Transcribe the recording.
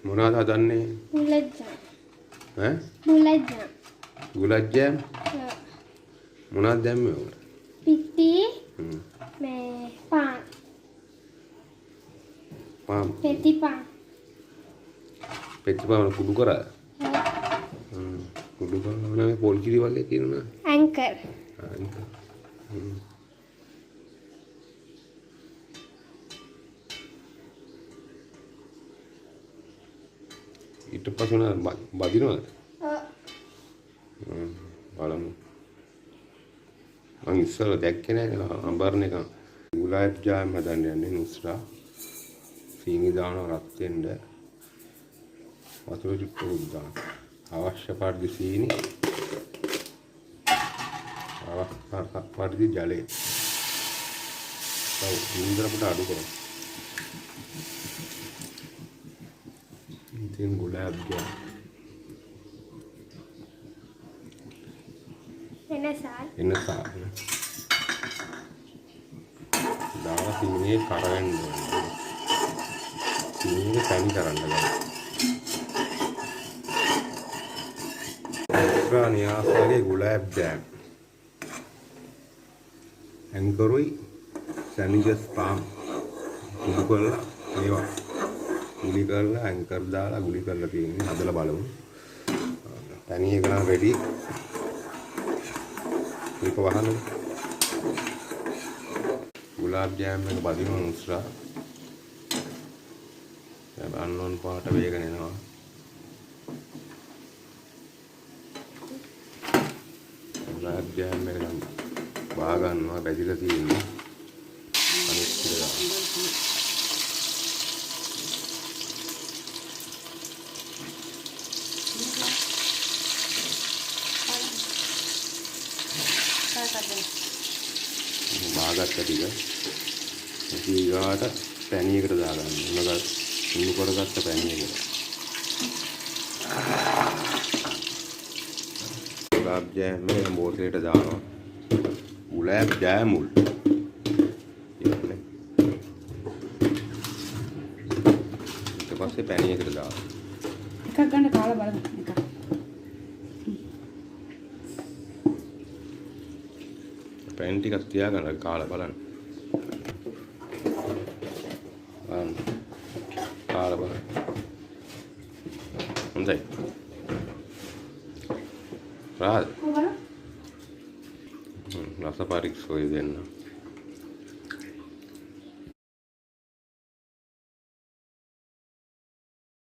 මොනවද හදන්නේ? බුලත් ජම්. ඈ? බුලත් ජම්. ගුලත් ජෑම්? මොනවද දැම්මේ ඔකට? පිටි මේ පාන්. පෙති පාන්. පෙති පාන් කුඩු කරා? කුඩු කරනවා නම් පොල් කිරි වගේ තියෙනවා. ඇන්කර්. ඇන්කර්. ඊට පස්සේ බදිනවද? බලමු. මං ඉස්සර දැක්කේ නෑ අඹරන එක. ගුලාබ් ජාම් හදන්න යන්නේ නුස්රා. සීනි දානවා රත් වෙන්න. වතුර ටිකක් දාන්න. අවශ්‍ය පරිදි සීනි. අවශ්‍ය පරිදි ජලය. ඉන්ද්‍රපට අඩු කරමු. ඉතින් ගුලාබ් ජාම් එනසාල් දාලා සීනියේ කරවෙන්න ඕනේ. සීනියේ පැණි කරන්න ගන්න. ප්‍රාණියාස්ගේ ගුලාබ් ජෑම්. ඇන්කරුයි සැනිජස් පාම් කුඩු කරලා ඒවා ගුලි කරලා ඇන්කර් දාලා ගුලි කරලා තියෙන්නේ. හදලා බලමු. පැණි එක නම් රෙඩි. මේක වහන්න. ගුලාබ් ජෑම් එක බදිනවා නුස්රා. දැන් අන්නෝන් පාට වේගන එනවා. ගුලාබ් ජෑම් එක නම් බා ගන්නවා බැදිලා තියෙන්නේ. අනිත් ටික දාන්න. බාගත්ත ටික ඊගාට පැණියකට දාගන්න. උණු කරගත්ත පැණියකට. ගුලාබ් ජෑම් එක බෝතලෙට දානවා. ගුලාබ් ජෑමුල්. ඊට පස්සේ පැණියකට දානවා. එකක් ගන්න කාලා බලමු එකක්. පැන් ටිකක් තියාගන්න කාලා බලන්න. කාලා බලන්න. හොඳයි. රාද. රස පරීක්ෂා දෙන්න.